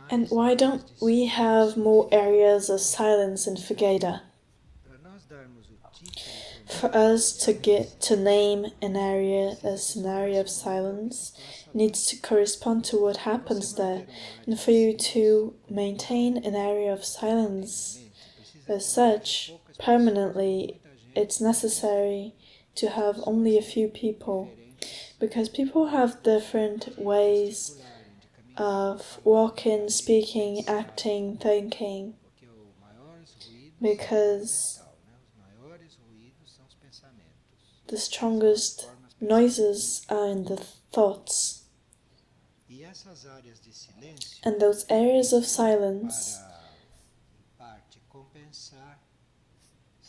And why don't we have more areas of silence in Figueira? For us to name an area as an area of silence needs to correspond to what happens there, and for you to maintain an area of silence as such permanently, it's necessary to have only a few people, because people have different ways of walking, speaking, acting, thinking, because the strongest noises are in the thoughts. And those areas of silence,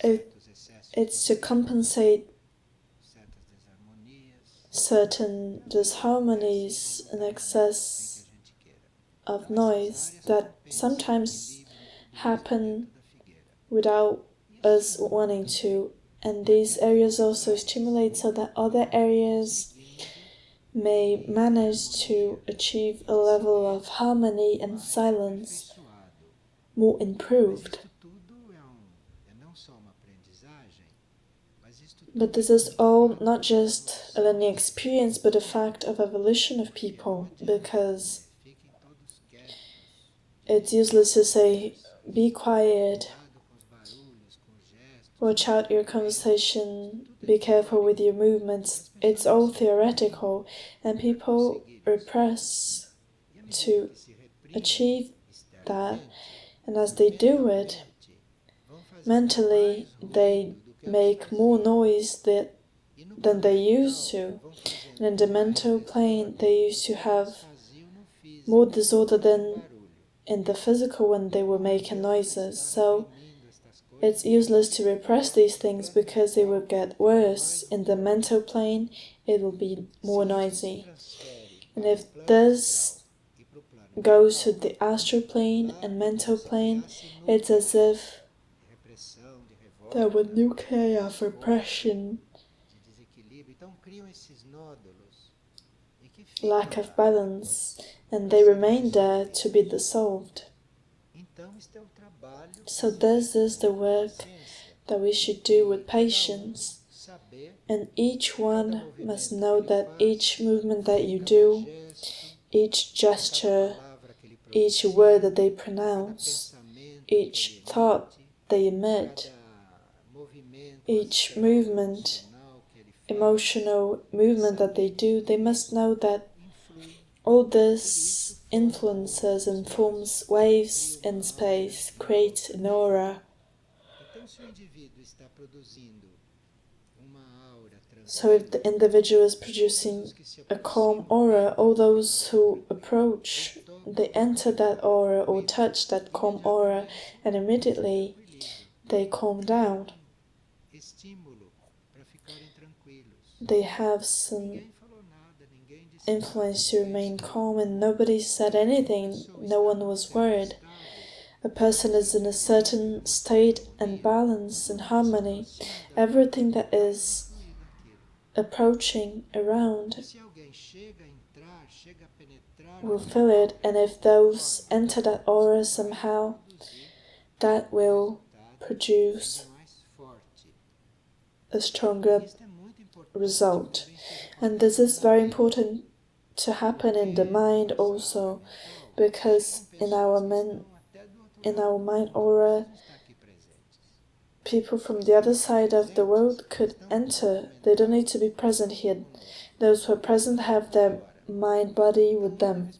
it's to compensate certain disharmonies and excess of noise that sometimes happen without us wanting to. And these areas also stimulate so that other areas may manage to achieve a level of harmony and silence more improved. But this is all not just a learning experience, but a fact of evolution of people, because it's useless to say, be quiet, watch out your conversation, be careful with your movements. It's all theoretical, and people repress to achieve that, and as they do it, mentally they make more noise than they used to. And in the mental plane, they used to have more disorder than in the physical when they were making noises. So it's useless to repress these things because they will get worse. In the mental plane, it will be more noisy. And if this goes to the astral plane and mental plane, it's as if there were nuclei of repression, lack of balance, and they remain there to be dissolved. So this is the work that we should do with patience, and each one must know that each movement that you do, each gesture, each word that they pronounce, each thought they emit, each movement, emotional movement that they do, they must know that all this influences and forms waves in space, creates an aura. So if the individual is producing a calm aura, all those who approach, they enter that aura or touch that calm aura, and immediately they calm down. They have some influence to remain calm, and nobody said anything, no one was worried. A person is in a certain state and balance and harmony. Everything that is approaching around will feel it, and if those enter that aura somehow, that will produce a stronger result. And this is very important to happen in the mind also, because in our mind aura, people from the other side of the world could enter. They don't need to be present here. Those who are present have their mind body with them.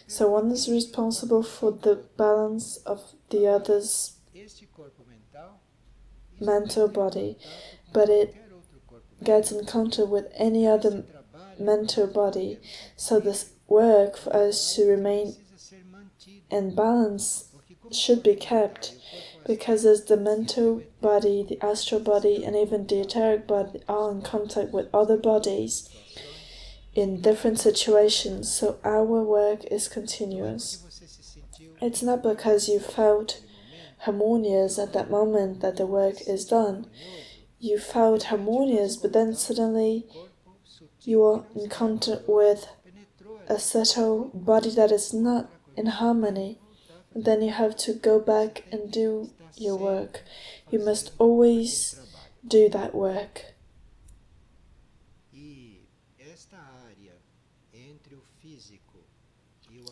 So one is responsible for the balance of the other's mental body, but it gets in contact with any other mental body. So this work for us to remain in balance should be kept, because as the mental body, the astral body, and even the etheric body are in contact with other bodies in different situations, so our work is continuous. It's not because you felt harmonious at that moment that the work is done. You felt harmonious, but then suddenly you are in contact with a settled body that is not in harmony, then you have to go back and do your work. You must always do that work.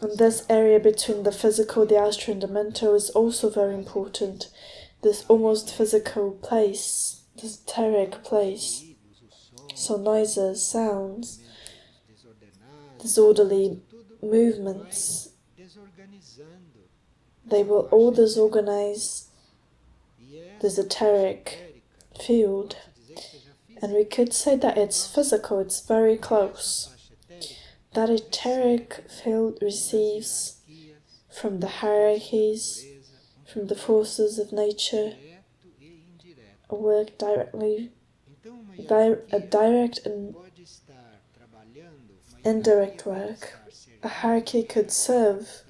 And this area between the physical, the astral, and the mental is also very important. This almost physical place, this etheric place. So noises, sounds, disorderly movements, they will all disorganize this etheric field. And we could say that it's physical, it's very close. That etheric field receives from the hierarchies, from the forces of nature, a work directly, a direct and indirect work. A hierarchy could serve,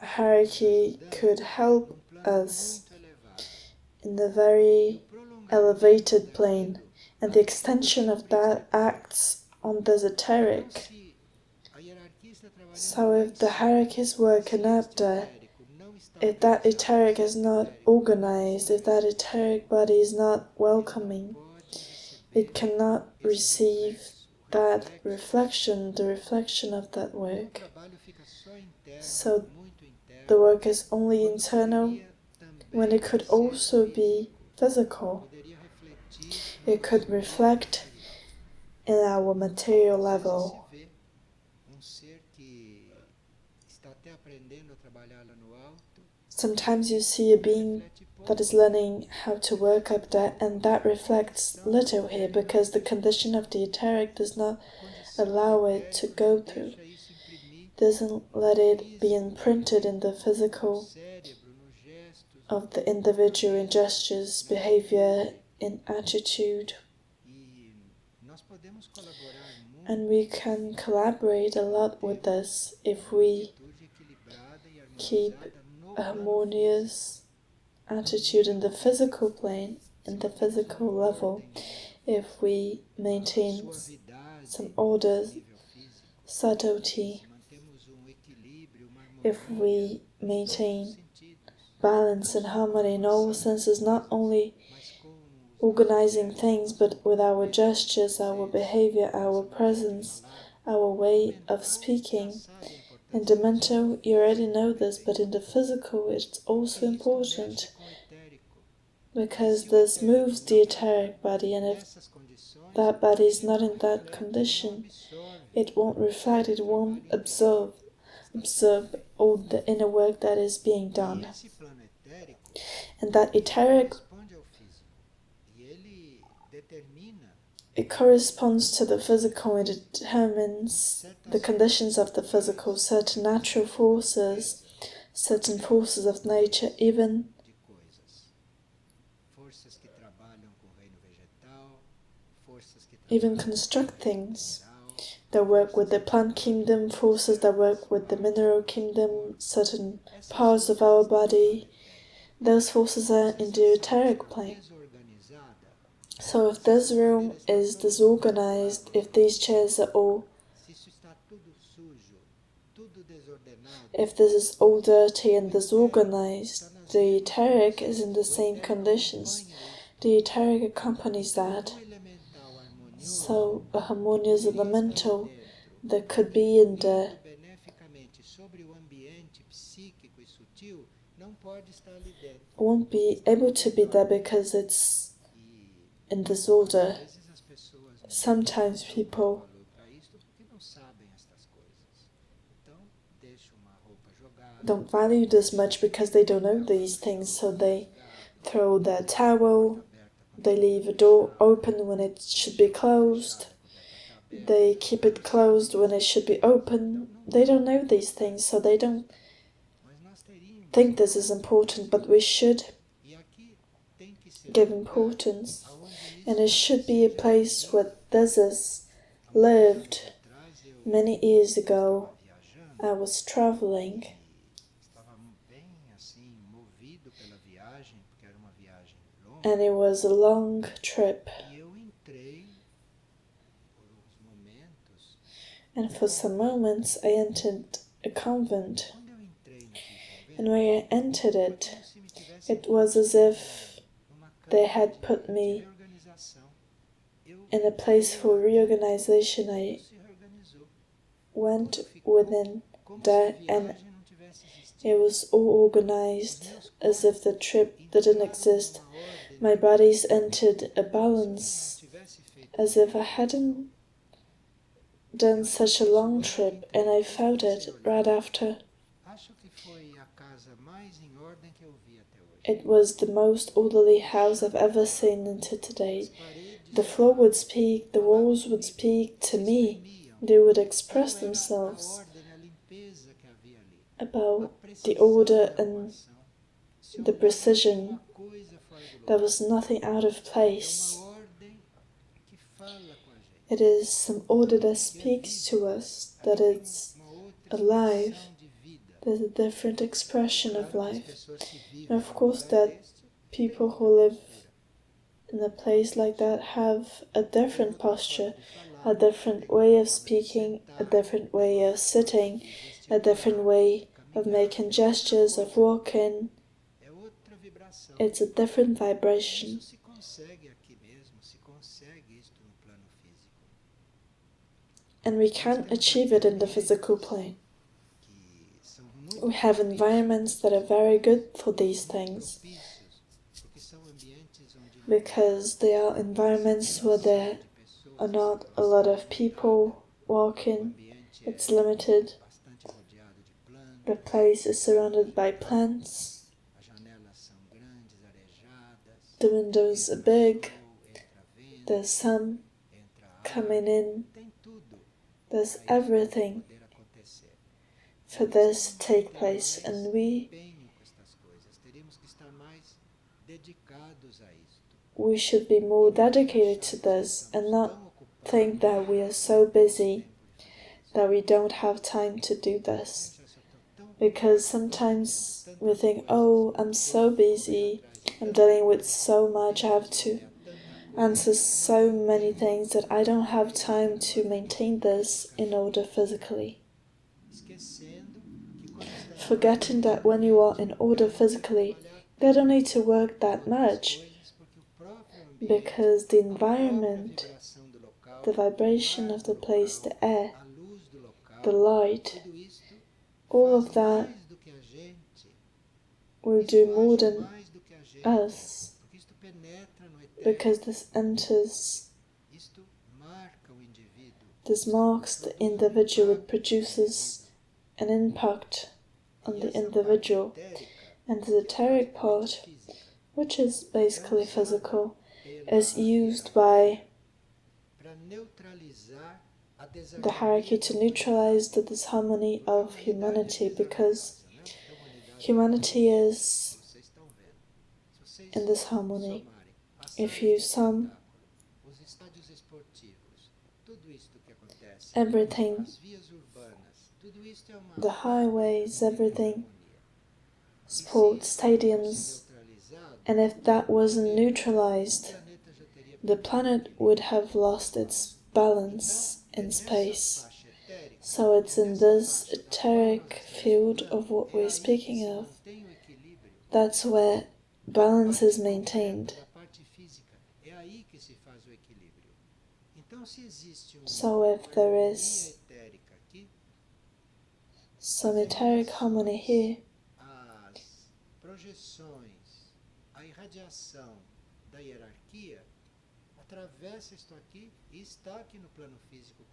a hierarchy could help us in a very elevated plane, and the extension of that acts on the esoteric. So if the hierarchies work in Abda, if that etheric is not organized, if that etheric body is not welcoming, it cannot receive that reflection, the reflection of that work. So the work is only internal when it could also be physical. It could reflect in our material level. Sometimes you see a being that is learning how to work up there, and that reflects little here because the condition of the etheric does not allow it to go through, doesn't let it be imprinted in the physical of the individual in gestures, behavior, in attitude. And we can collaborate a lot with this if we keep a harmonious attitude in the physical plane, in the physical level, if we maintain some order, subtlety, if we maintain balance and harmony in all senses, not only organizing things, but with our gestures, our behavior, our presence, our way of speaking. In the mental, you already know this, but in the physical, it's also important because this moves the etheric body, and if that body is not in that condition, it won't reflect, it won't absorb all the inner work that is being done. And that etheric, it corresponds to the physical, and it determines the conditions of the physical, certain natural forces, certain forces of nature, even construct things that work with the plant kingdom, forces that work with the mineral kingdom, certain parts of our body. Those forces are in the etheric plane. So if this room is disorganized, if these chairs are all, if this is all dirty and disorganized, the etheric is in the same conditions. The etheric accompanies that. So a harmonious elemental that could be in the won't be able to be there because it's in disorder. Sometimes people don't value this much because they don't know these things, so they throw their towel, they leave a door open when it should be closed, they keep it closed when it should be open. They don't know these things, so they don't think this is important, but we should give importance. And it should be a place where Devas lived. Many years ago, I was traveling, and it was a long trip. And for some moments I entered a convent, and when I entered it, it was as if they had put me in a place for reorganization. I went within there and it was all organized as if the trip didn't exist. My body's entered a balance as if I hadn't done such a long trip, and I felt it right after. It was the most orderly house I've ever seen until today. The floor would speak, the walls would speak to me. They would express themselves about the order and the precision. There was nothing out of place. It is some order that speaks to us, that it's alive. There's a different expression of life. And of course that people who live in a place like that have a different posture, a different way of speaking, a different way of sitting, a different way of making gestures, of walking. It's a different vibration. And we can't achieve it in the physical plane. We have environments that are very good for these things, because they are environments where there are not a lot of people walking. It's limited. The place is surrounded by plants. The windows are big. There's sun coming in. There's everything for this to take place, and we should be more dedicated to this and not think that we are so busy that we don't have time to do this. Because sometimes we think, oh, I'm so busy, I'm dealing with so much, I have to answer so many things that I don't have time to maintain this in order physically. Forgetting that when you are in order physically, they don't need to work that much, because the environment, the vibration of the place, the air, the light, all of that will do more than us, because this enters, this marks the individual, it produces an impact on the individual. And the etheric part, which is basically physical, is used by the hierarchy to neutralize the disharmony of humanity, because humanity is in disharmony. If you sum everything, the highways, everything, sports, stadiums, and if that wasn't neutralized, the planet would have lost its balance in space. So it's in this etheric field of what we're speaking of, that's where balance is maintained. So if there is some etheric harmony here,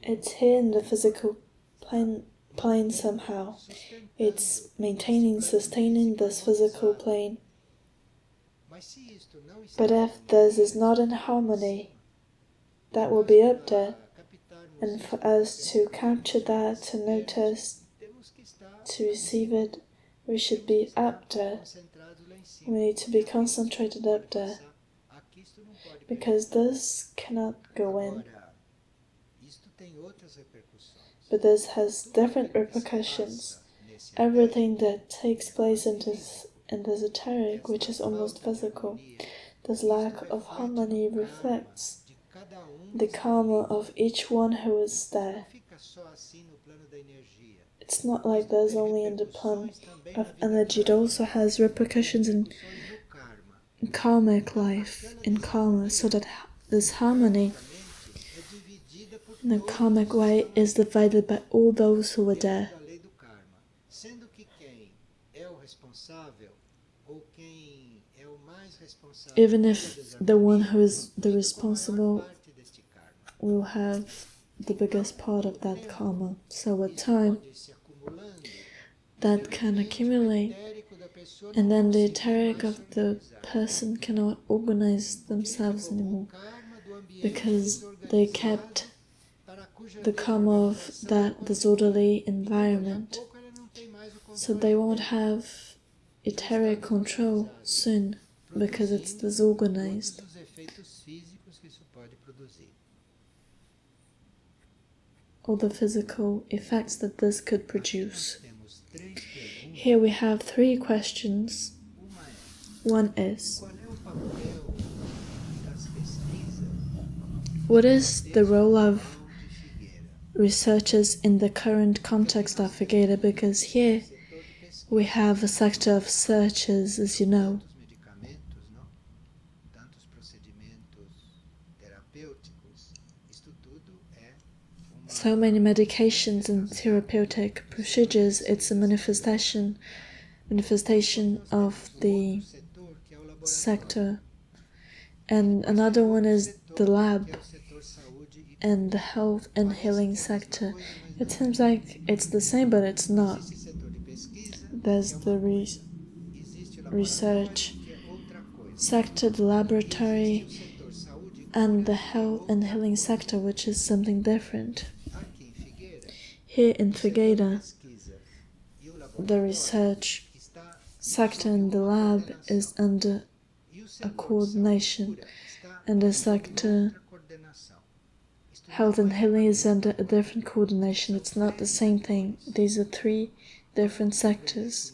it's here in the physical plane somehow. It's maintaining, sustaining this physical plane. But if this is not in harmony, that will be up there. And for us to capture that, to notice, to receive it, we should be up there. We need to be concentrated up there, because this cannot go in. But this has different repercussions. Everything that takes place in this etheric, which is almost physical, this lack of harmony reflects the karma of each one who is there. It's not like there's only in the plane of energy, it also has repercussions in karmic life, in karma, so that this harmony in a karmic way is divided by all those who were there. Even if the one who is the responsible will have the biggest part of that karma. So with time, that can accumulate, and then the etheric of the person cannot organize themselves anymore because they kept the karma of that disorderly environment. So they won't have etheric control soon because it's disorganized. All the physical effects that this could produce. Here we have 3 questions. One is, what is the role of researchers in the current context of Figueira? Because here we have a sector of researchers, as you know. So many medications and therapeutic procedures, it's a manifestation of the sector. And another one is the lab and the health and healing sector. It seems like it's the same, but it's not. There's the research sector, the laboratory, and the health and healing sector, which is something different. Here in Figueira, the research sector and the lab is under a coordination, and the sector health and healing is under a different coordination. It's not the same thing. These are 3 different sectors.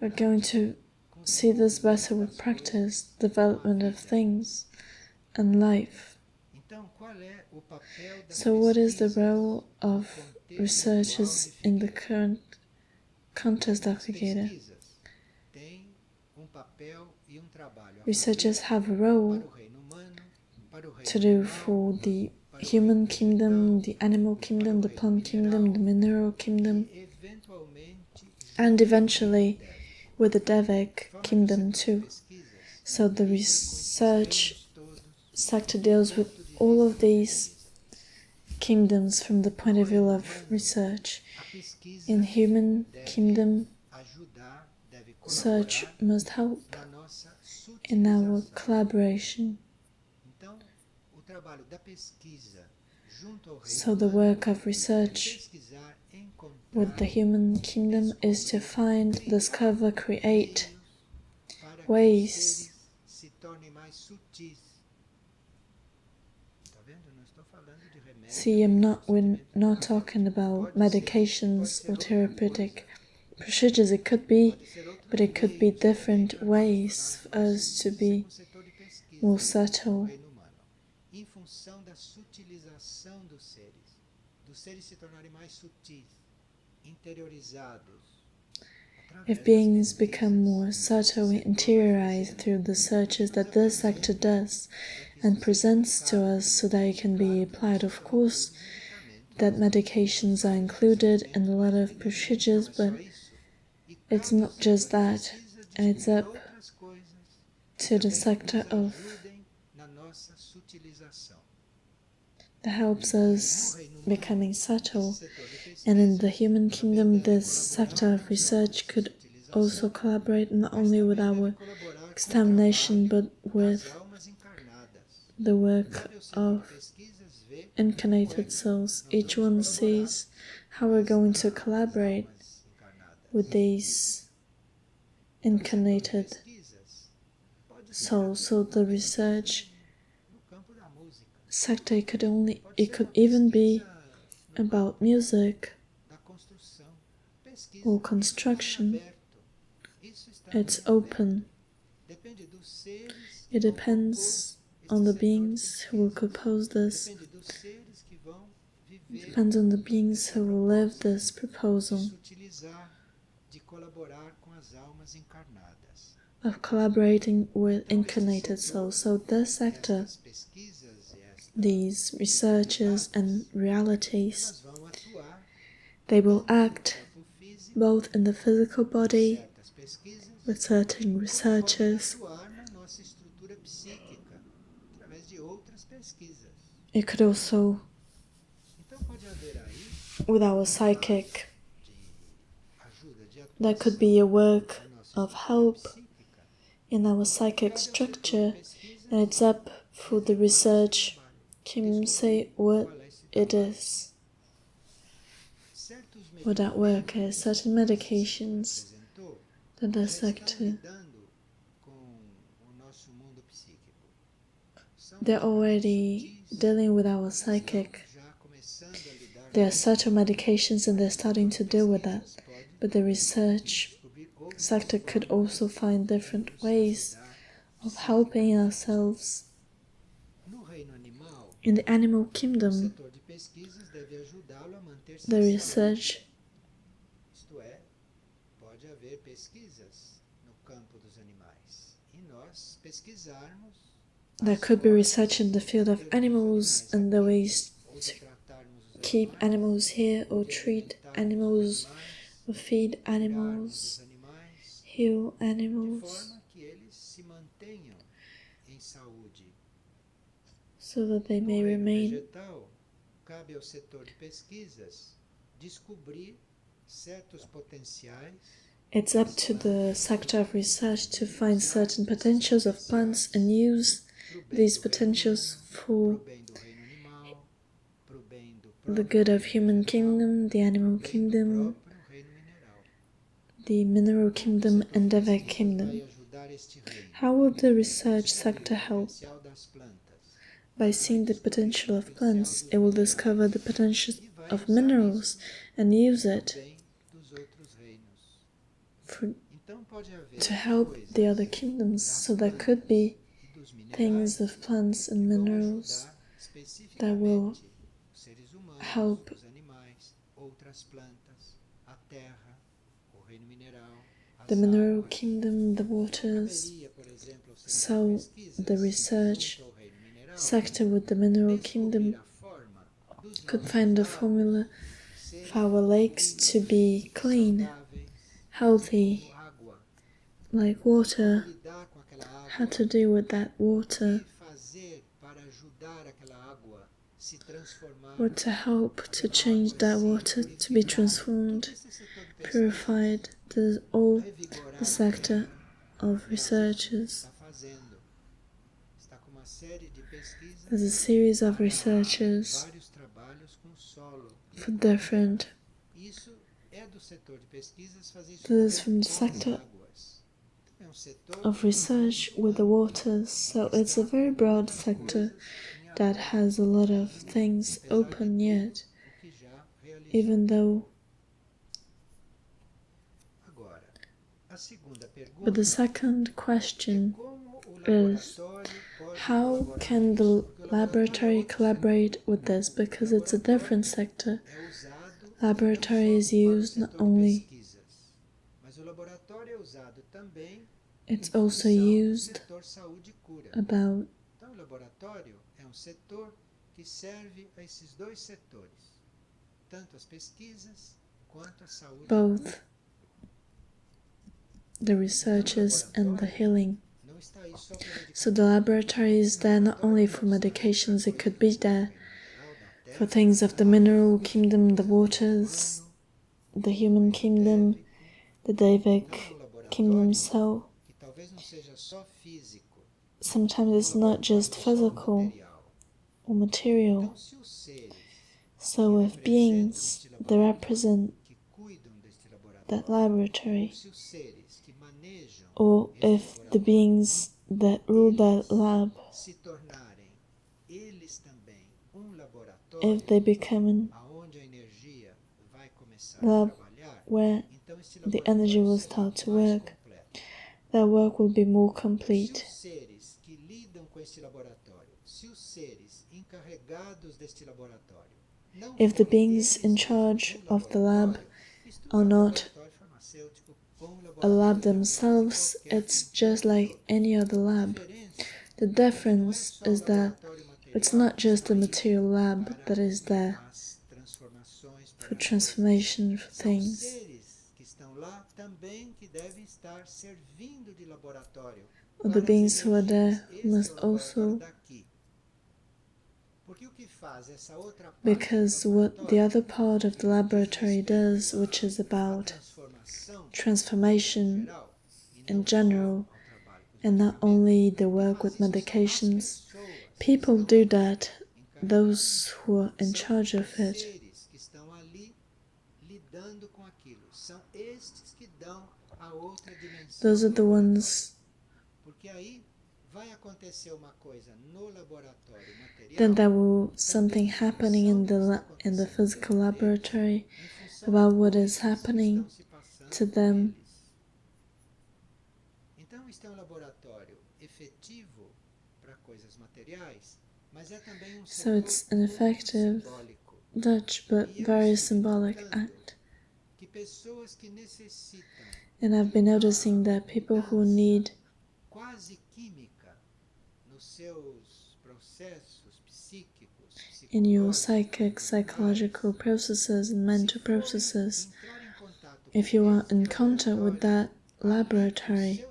We're going to see this better with practice, development of things, and life. So what is the role of researchers in the current context of Figueira? Researchers have a role to do for the human kingdom, the animal kingdom, the plant kingdom, the mineral kingdom, and eventually with the Devic kingdom too. So the research sector deals with all of these kingdoms from the point of view of research. In human kingdom, research must help in our collaboration. So the work of research with the human kingdom is to find, discover, create ways we're not talking about medications or therapeutic procedures. It could be, but it could be different ways for us to be more subtle. If beings become more subtle and interiorized through the searches that this sector does and presents to us so that it can be applied, of course, that medications are included and a lot of procedures, but it's not just that, and it's up to the sector of that helps us becoming subtle. And in the human kingdom, this sector of research could also collaborate not only with our examination, but with the work of incarnated souls. Each one sees how we're going to collaborate with these incarnated souls. So the research sector could even be about music or construction. It's open. It depends on the beings who will compose this. It depends on the beings who will live this proposal of collaborating with incarnated souls. So this sector, these researchers and realities, they will act both in the physical body with certain researchers. It could also, with our psychic, there could be a work of help in our psychic structure, and it's up for the research to say what it is, what that work is. Certain medications that the sector, they're already dealing with our psychic. There are certain medications and they're starting to deal with that, but the research sector could also find different ways of helping ourselves. In the animal kingdom, the research there could be research in the field of animals and the ways to keep animals here or treat animals or feed animals, heal animals, so that they may remain. It's up to the sector of research to find certain potentials of plants and use these potentials for the good of human kingdom, the animal kingdom, the mineral kingdom, and Devas kingdom. How will the research sector help? By seeing the potential of plants, it will discover the potential of minerals and use it to help the other kingdoms. So there could be things of plants and minerals that will help the mineral kingdom, the waters. So the research sector with the mineral kingdom could find a formula for our lakes to be clean, healthy, like water, how to deal with that water, what to help to change that water to be transformed, purified. This is all the sector of researchers. There's a series of researchers for different. This is from the sector of research with the waters, so it's a very broad sector that has a lot of things open yet, even though. But the second question is, how can the laboratory collaborate with this? Because it's a different sector. Laboratory is used not only, it's also used about both the researchers and the healing. So the laboratory is there not only for medications, it could be there for things of the mineral kingdom, the waters, the human kingdom, the Devas kingdom. So sometimes it's not just physical or material. So if beings that represent that laboratory, or if the beings that rule that lab, if they become a lab where the energy will start to work, that work will be more complete. If the beings in charge of the lab are not a lab themselves, it's just like any other lab. The difference is that it's not just a material lab that is there for transformation for things. Or the beings who are there must also, because what the other part of the laboratory does, which is about transformation in general, and not only the work with medications, people do that, those who are in charge of it. Those are the ones. Then there will something happening in the physical laboratory about what is happening to them. So it's an effective Dutch but very symbolic act. And I've been noticing that people who need in your psychic, psychological processes and mental processes, if you are in contact with that laboratory,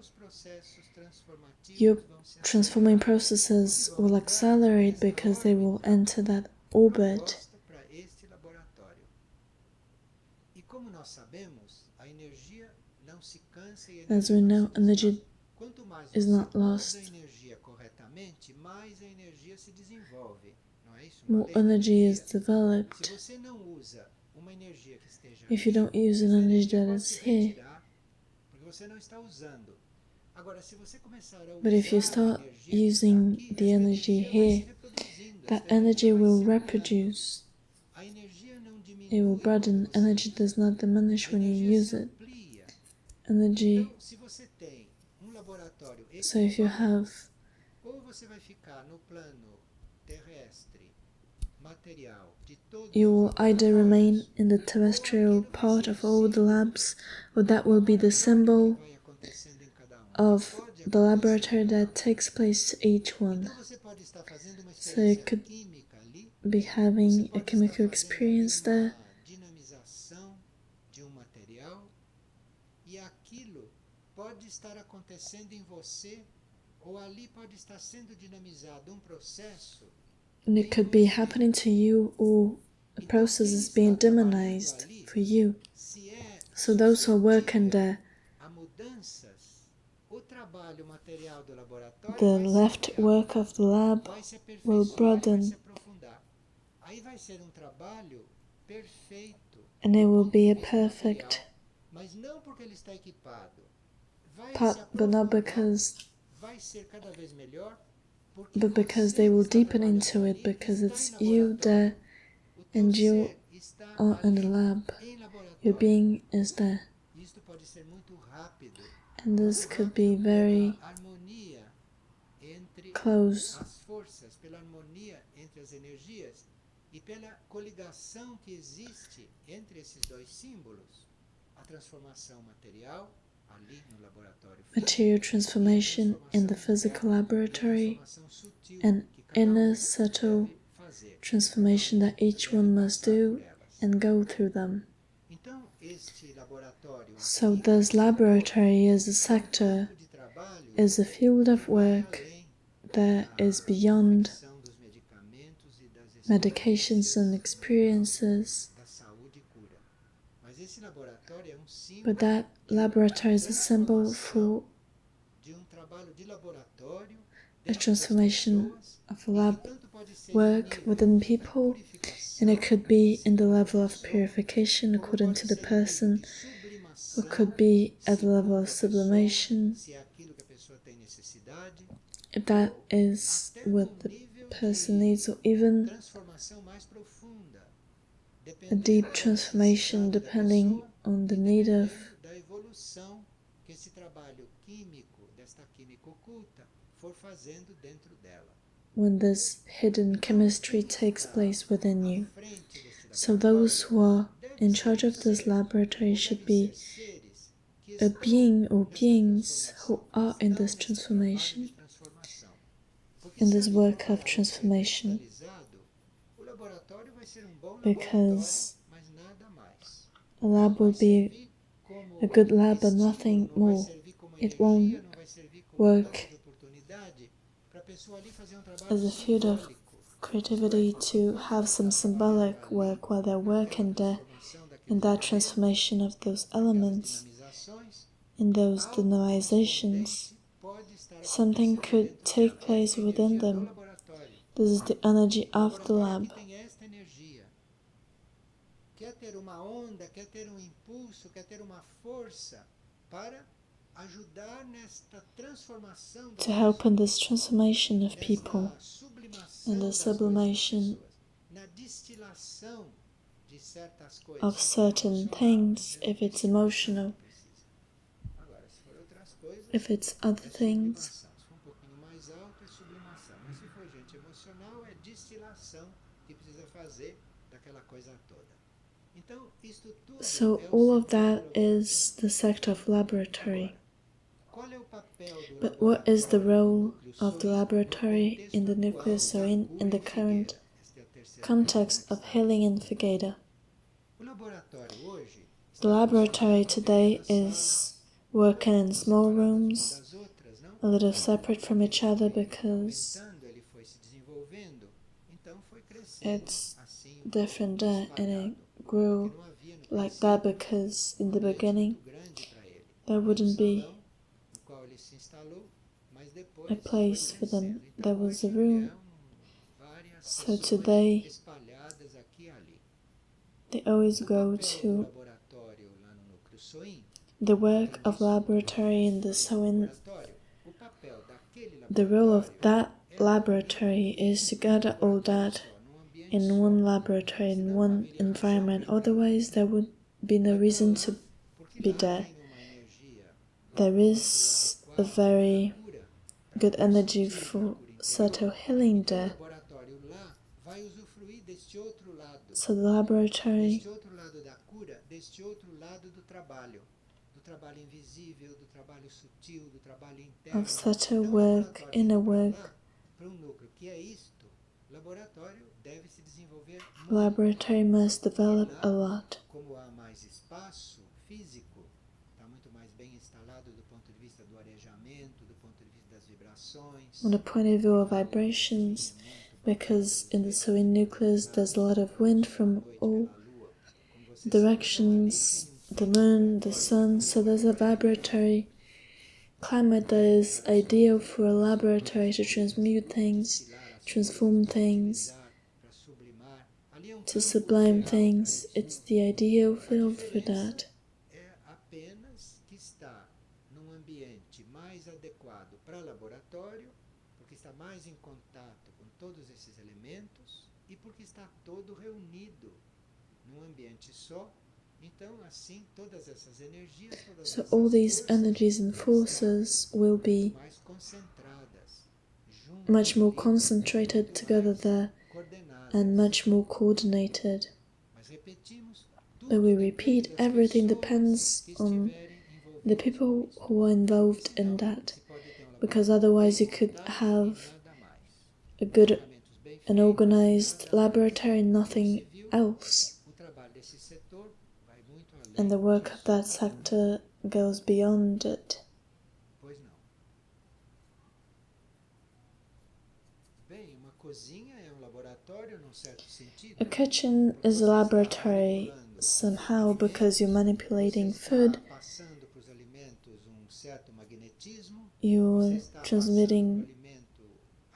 your transforming processes will accelerate because they will enter that orbit. As we know, energy is not lost. More energy is developed. If you don't use an energy that is here, but if you start using the energy here, that energy will reproduce. It will broaden. Energy does not diminish when you use it. Energy. So if you have you will either remain in the terrestrial part of all the labs, or that will be the symbol of the laboratory that takes place to each one. So you could be having a chemical experience there, and it could be happening to you, or a process is being demonized for you. So those who are working there, the left work of the lab will broaden, and it will be a perfect part, but not because, but because they will deepen into it, because it's you there and you are in the lab. Your being is there. And this could be very close. Material transformation in the physical laboratory, and inner subtle transformation that each one must do and go through them. So this laboratory is a sector, is a field of work that is beyond medications and experiences. But that laboratory is a symbol for a transformation of lab work within people, and it could be in the level of purification according to the person, or could be at the level of sublimation, if that is what the person needs, or even a deep transformation depending on the need of when this hidden chemistry takes place within you. So those who are in charge of this laboratory should be a being or beings who are in this transformation, in this work of transformation, because a lab will be a good lab but nothing more. It won't work as a field of creativity to have some symbolic work while they're working there in that transformation of those elements, in those dynamizations. Something could take place within them. This is the energy of the lab. To help in this transformation of people, in the sublimation of certain things, if it's emotional, if it's other things. So all of that is the sector of laboratory. But what is the role of the laboratory in the nucleus or in the current context of healing in Figueira? The laboratory today is working in small rooms, a little separate from each other because it's different there, and it grew like that because in the beginning there wouldn't be a place for them. There was a room. So today they always go to the work of laboratory in the sewing. The role of that laboratory is to gather all that in one laboratory, in one environment. Otherwise there would be no reason to be there. There is a very good energy for subtle healing there. So the laboratory of subtle work, inner work, laboratory must develop a lot. On the point of view of vibrations, because in the sewing nucleus there's a lot of wind from all directions, the moon, the sun, so there's a vibratory climate that is ideal for a laboratory to transmute things, transform things, to sublime things. It's the ideal field for that. So all these energies and forces will be much more concentrated together there and much more coordinated. But we repeat, everything depends on the people who are involved in that, because otherwise you could have a good and organized laboratory and nothing else. And the work of that sector goes beyond it. A kitchen is a laboratory somehow because you're manipulating food, you're transmitting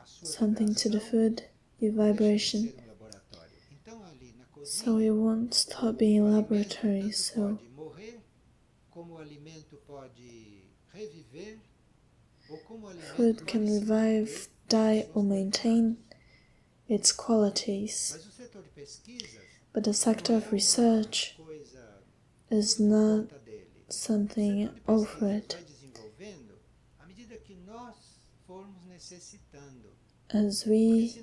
something to the food, your vibration. So it won't stop being a laboratory. So food can revive, die or maintain its qualities. But the sector of research is not something over it. As we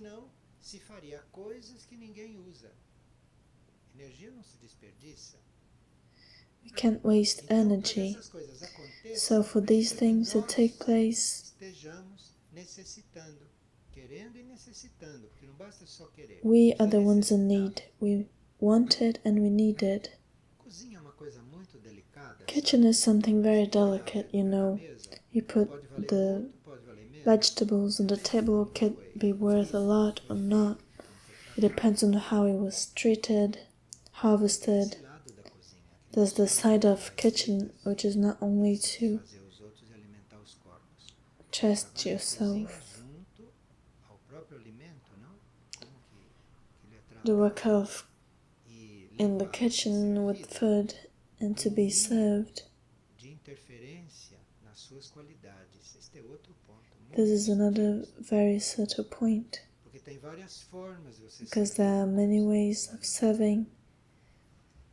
We can't waste energy. So for these things to take place, we are the ones in need. We want it and we need it. Kitchen is something very delicate, you know. You put the vegetables on the table, it could be worth a lot or not. It depends on how it was treated, harvested. There's the side of kitchen, which is not only to chest yourself, the work of in the kitchen with food and to be served. This is another very subtle point, because there are many ways of serving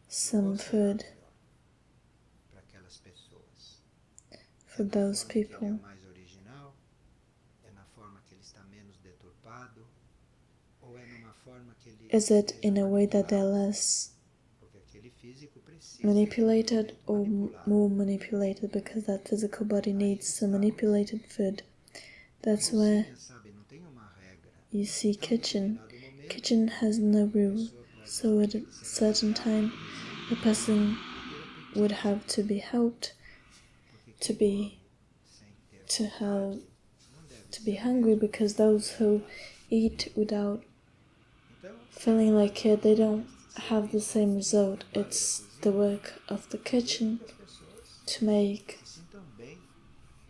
some food for those people. Is it in a way that they're less manipulated or more manipulated because that physical body needs some manipulated food? That's where you see kitchen. Kitchen has no rule, so at a certain time the person would have to be helped to be hungry, because those who eat without feeling like it, they don't have the same result. It's the work of the kitchen to make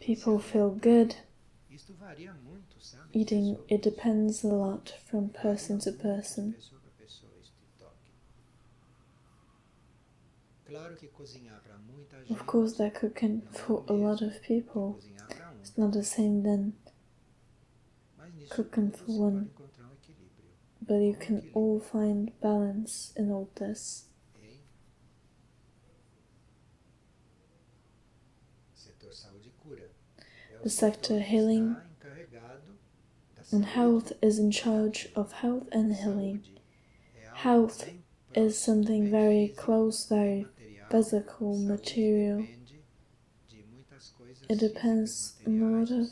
people feel good. Eating, it depends a lot from person to person. Of course, that cooking for a lot of people is not the same than cooking for one. But you can all find balance in all this. The sector healing and health is in charge of health and healing. Health is something very close, very physical, material. It depends on a lot of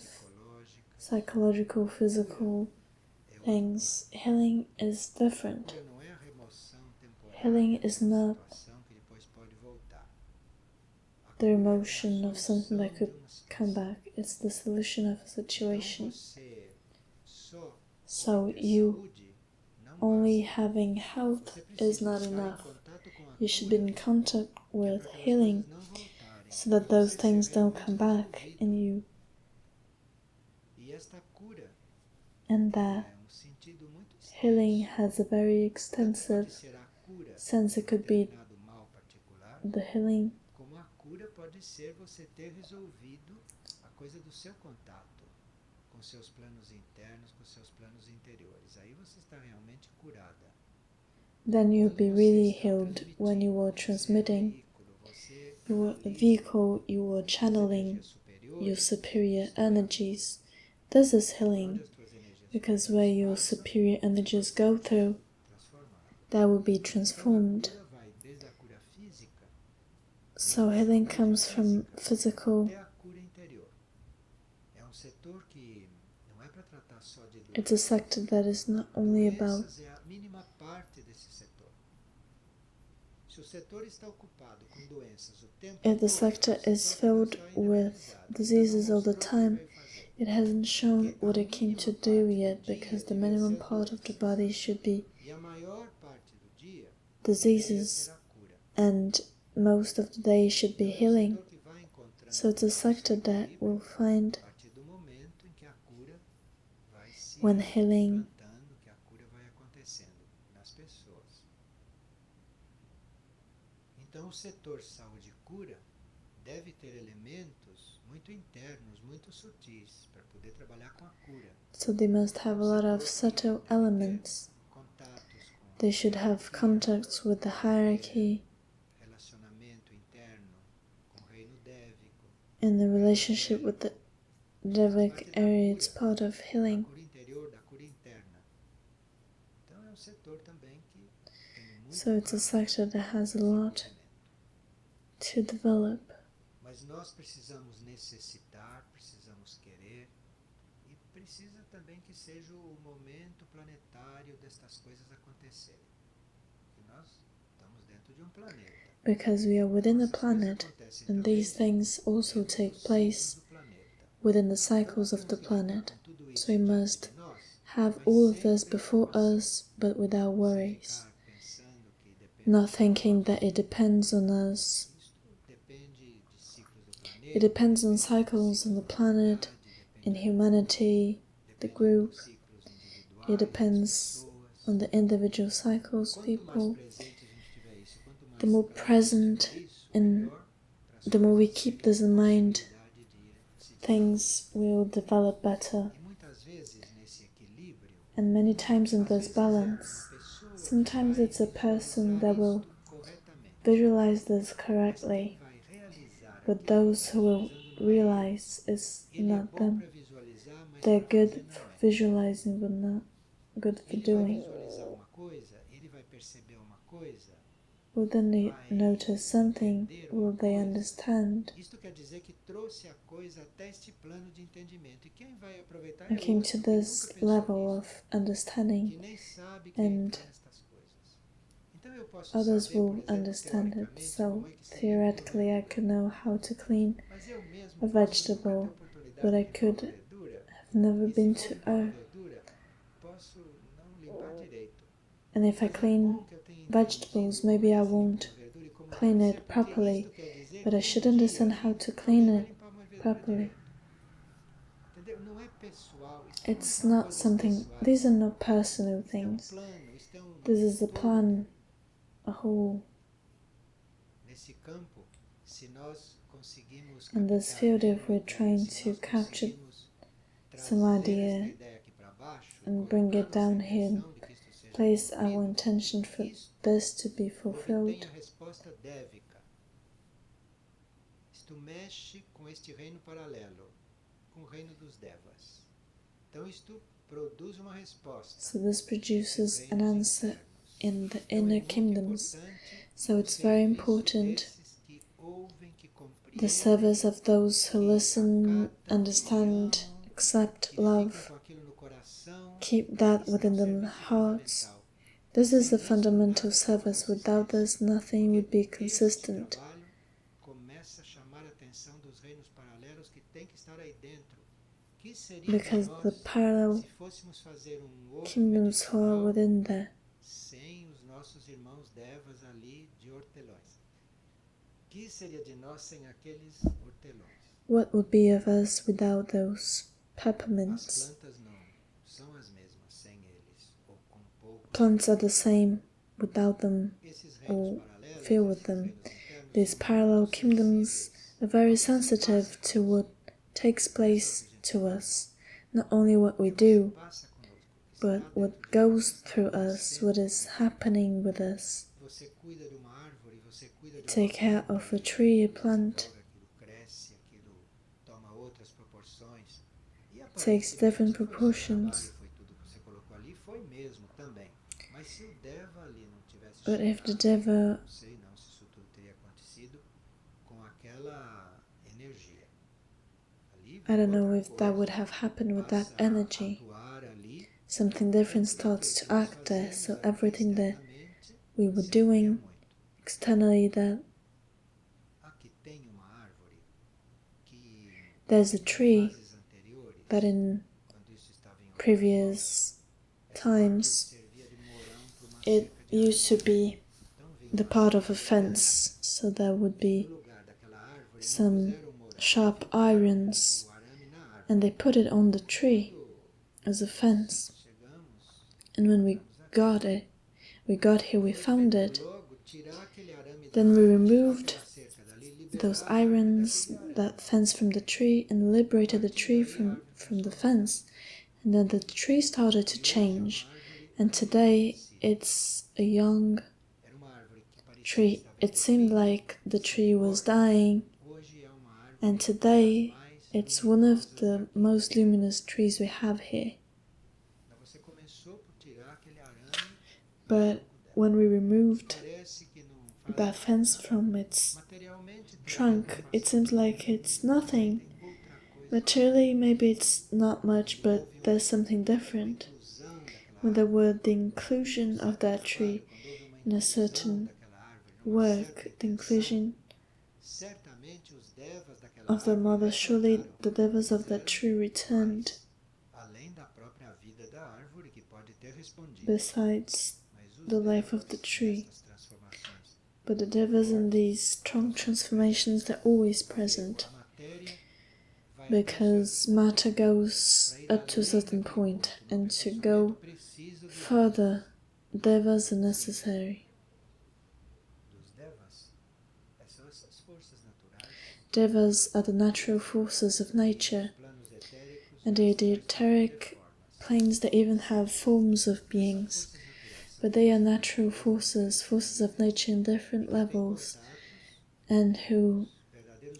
psychological, physical things. Healing is different. Healing is not the emotion of something that could come back. It's the solution of a situation. So you only having health is not enough. You should be in contact with healing so that those things don't come back in you. And that healing has a very extensive sense. It could be the healing then you'll be really healed when you are transmitting. You are a vehicle, you are channeling your superior energies. This is healing, because where your superior energies go through, that will be transformed. So healing comes from physical. It's a sector that is not only about. If the sector is filled with diseases all the time, it hasn't shown what it came to do yet, because the minimum part of the body should be diseases, and most of the day should be healing. So it's a sector that will find when healing o setor saúde e cura deve ter elementos muito internos, muito sutis, para poder trabalhar com a cura. So they must have a lot of subtle elements. They should have contacts with the hierarchy in the relationship with the Devic area. It's part of healing. So it's a sector that has a lot to develop. Mas nós precisamos necessitar, precisamos querer, e precisa também que seja o momento planetário destas coisas acontecerem. Porque nós estamos dentro de planeta. Because we are within a planet, and these things also take place within the cycles of the planet. So we must have all of this before us, but without worries. Not thinking that it depends on us. It depends on cycles on the planet, in humanity, the group. It depends on the individual cycles, people. The more present and the more we keep this in mind, things will develop better. And many times in this balance, sometimes it's a person that will visualize this correctly, but those who will realize it's not them. They're good for visualizing, but not good for doing. Will then they notice something? Will they understand? I came to this level of understanding, and others will understand it. So theoretically I could know how to clean a vegetable, but I could have never been to Earth. And if I clean vegetables, maybe I won't clean it properly, but I should understand how to clean it properly. It's not something, these are not personal things. This is a plan, a whole. In this field, if we're trying to capture some idea and bring it down here, place our intention for this to be fulfilled. Isto mexe com este reino paralelo, com o reino dos Devas. Então isto produz uma resposta. So this produces an answer in the inner kingdoms. So it's very important the service of those who listen, understand, accept, love, keep that within their hearts. This is the fundamental service. Without this, nothing would be consistent. Because the parallel kingdoms who are within there. What would be of us without those peppermints? Plants are the same without them or filled with them. These parallel kingdoms are very sensitive to what takes place to us, not only what we do, but what goes through us, what is happening with us. You take care of a tree, a plant. It takes different proportions. But if the Deva, I don't know if that would have happened with that energy. Something different starts to act there, so everything that we were doing externally, that there's a tree that in previous times it used to be the part of a fence, so there would be some sharp irons and they put it on the tree as a fence. And when we got here, we found it. Then we removed those irons, that fence from the tree, and liberated the tree from the fence. And then the tree started to change. And today it's a young tree. It seemed like the tree was dying. And today it's one of the most luminous trees we have here. But when we removed Parece que não faz that fence from its materialmente trunk, it seems like it's nothing. tem outra coisa. Materially, maybe it's not much, but there's something different. Inclusão daquela When there were the inclusion of that tree quando houve uma in a inclusão certain daquela árvore, uma certa work, the intenção, inclusion certamente os devas daquela of the árvore mother, surely retornaram, the devas of that tree returned, além da própria vida da árvore que pode ter respondido. besides Mas os the life of devas the tree. nessas transformações, But the devas in these strong transformations, they're always present, a matéria vai because matter goes up to a certain point, and to go further, devas are necessary. dos devas são essas forças naturais, Devas are the natural forces of nature, planos etéricos, and the etheric planes that even have forms of beings, but they are natural forces, forces of nature in different levels, and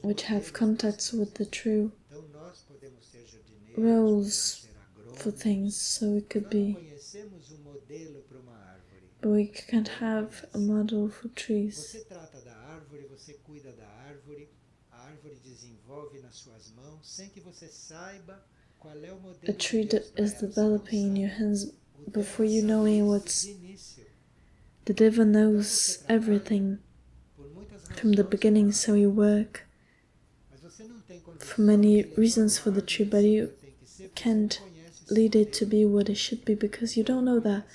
which have contacts with the true então nós podemos ser jardineiros, roles podemos ser for agrônomos. things, so it could Nós não be, conhecemos modelo para uma árvore. but we can't have a model for trees. Você trata da árvore, você cuida da árvore, a árvore desenvolve nas suas mãos, sem que você saiba qual é o modelo A tree de Deus that para is ela. Você não developing in sabe. your hands O before Deva you sabe knowing isso what's de início. the Deva knows everything Por muitas from the razões, beginning, so you work mas você não tem condição for many de levar reasons uma for the árvore tree, a but ser o you que tem que ser, porque você can't não conhece esse lead it to modelo. be what it should be because you don't know that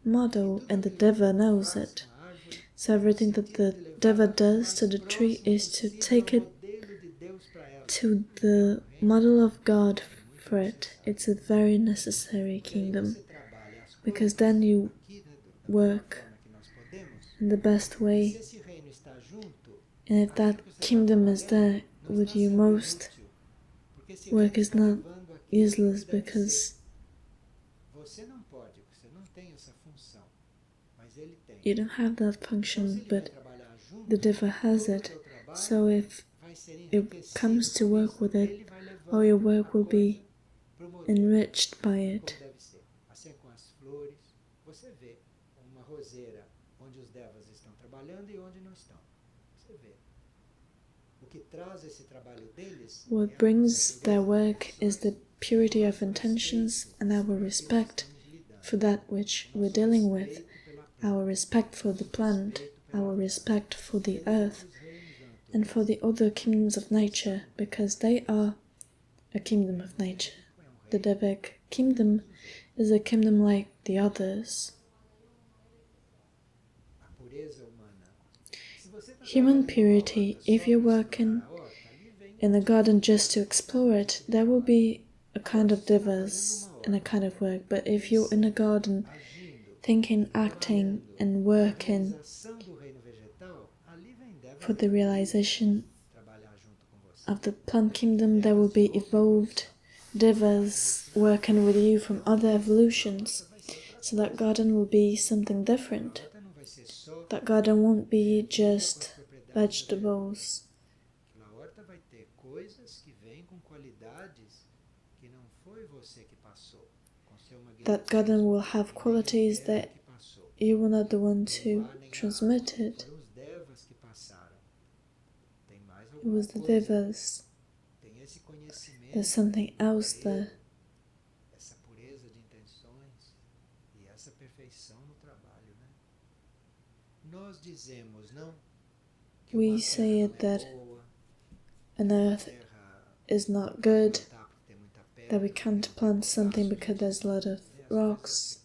model, Tudo and the aquilo que Deva você knows faz it. com a árvore So é no everything that sentido the de levar Deva ela o does mais to the tree próximo is to possível take ao it modelo de Deus para ela. to the model of God for it. It's a very necessary Porque aí kingdom, você trabalha as because coisas then you aqui, né, da melhor work forma que nós podemos. in the best E se way, esse reino está junto, and if that aquilo que você está kingdom is trabalhando there não with está you sendo most, inútil, porque esse work reino is está not levando aquilo useless que deve ser. because Você não pode, você não tem essa função, mas ele tem. you don't have that Então, se function, ele vai but trabalhar junto, the Deva has todo o it. teu trabalho So if vai ser it enriquecido comes to com work isso. with it, Ele vai levando all your a work will coisa be pro modelo, enriched by como it. deve ser. Assim é com as flores. Você vê uma roseira onde os devas estão trabalhando e onde não estão. Você vê. O que traz esse trabalho deles What é a brings nossa their pureza de work is the intenções, purity o of nosso intentions respeito and our por aquilo que respect estamos lidando, for that which o we're nosso dealing with, respeito pela our planta, respect for the nosso plant, respeito pela our terra. respect for the Pelos earth, outros reinos da and for the natureza. other kingdoms of nature, because they are a kingdom of nature. É um The reino Devic kingdom is a kingdom like the others. a pureza humana. Se você está Human trabalhando numa purity, horta if só you're para working explorar a horta, ali vem in the garden just to explore it, there will be a kind of você está Devas fazendo uma and a horta, kind of work. But if you're in a garden agindo, thinking, acting, trabalhando and na working realização do reino vegetal, ali vem devas for the realization trabalhar junto com você. of the plant kingdom, there will be evolved Devas working with you from other evolutions. Vai ser outra So that garden will be something A different. horta não vai ser só That garden won't be com as just propriedades vegetables. A horta vai ter coisas que vêm com qualidades que não foi você que passou. Com seu That garden will have qualities that que passou. you were not the one Nem to o ar, nem a transmit água. it. Foram os devas que passaram. Tem mais It alguma was the coisa. Devas. Tem esse conhecimento. There's something else there. Essa pureza de intenções e essa perfeição no trabalho, né? Nós dizemos, não? Que We uma say terra it não é that boa, an earth terra is not good, não dá porque tem muita pedra, that we can't plant something because there's a lot of rocks.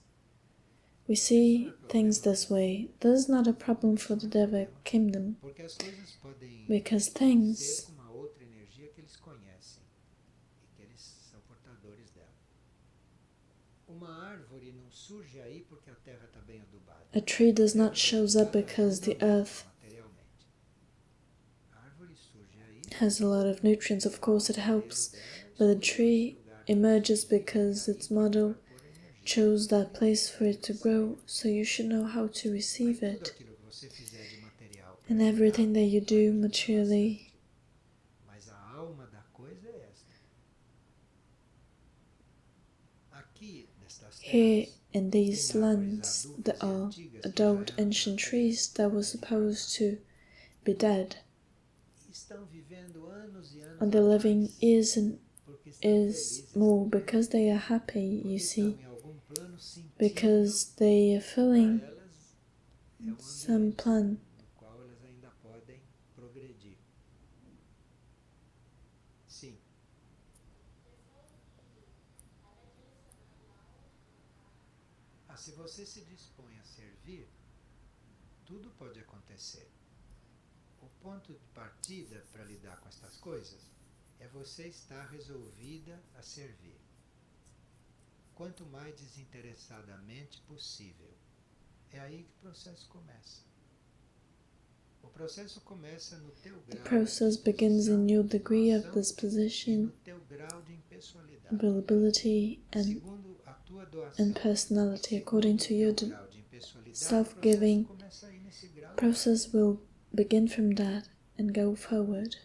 We see things this way. This is not a problem for the Devic kingdom, porque as coisas podem because ser things com uma outra energia que eles conhecem e que eles são portadores dela. Uma árvore não surge aí porque a terra está bem adubada. a tree does not shows up because the earth Materialmente. A árvore surge aí has a lot of nutrients. Of course it helps, but the tree emerges because its model chose that place for it to grow, so you should know how to receive tudo it. aquilo que você fizer de material And everything that you do materially, mas a alma da coisa é esta. Aqui, nestas here terras, in these lands that are adult ancient trees that were supposed to be dead, and they're living years and years more because they are happy, you see, because they are feeling some plan. Se você se dispõe a servir, tudo pode acontecer. O ponto de partida para lidar com estas coisas é você estar resolvida a servir. Quanto mais desinteressadamente possível. É aí que o processo começa. O processo começa no teu grau. The process begins in your degree of disposition, no teu grau de impessoalidade. availability, and personality. According to your self-giving, process will begin from that and go forward.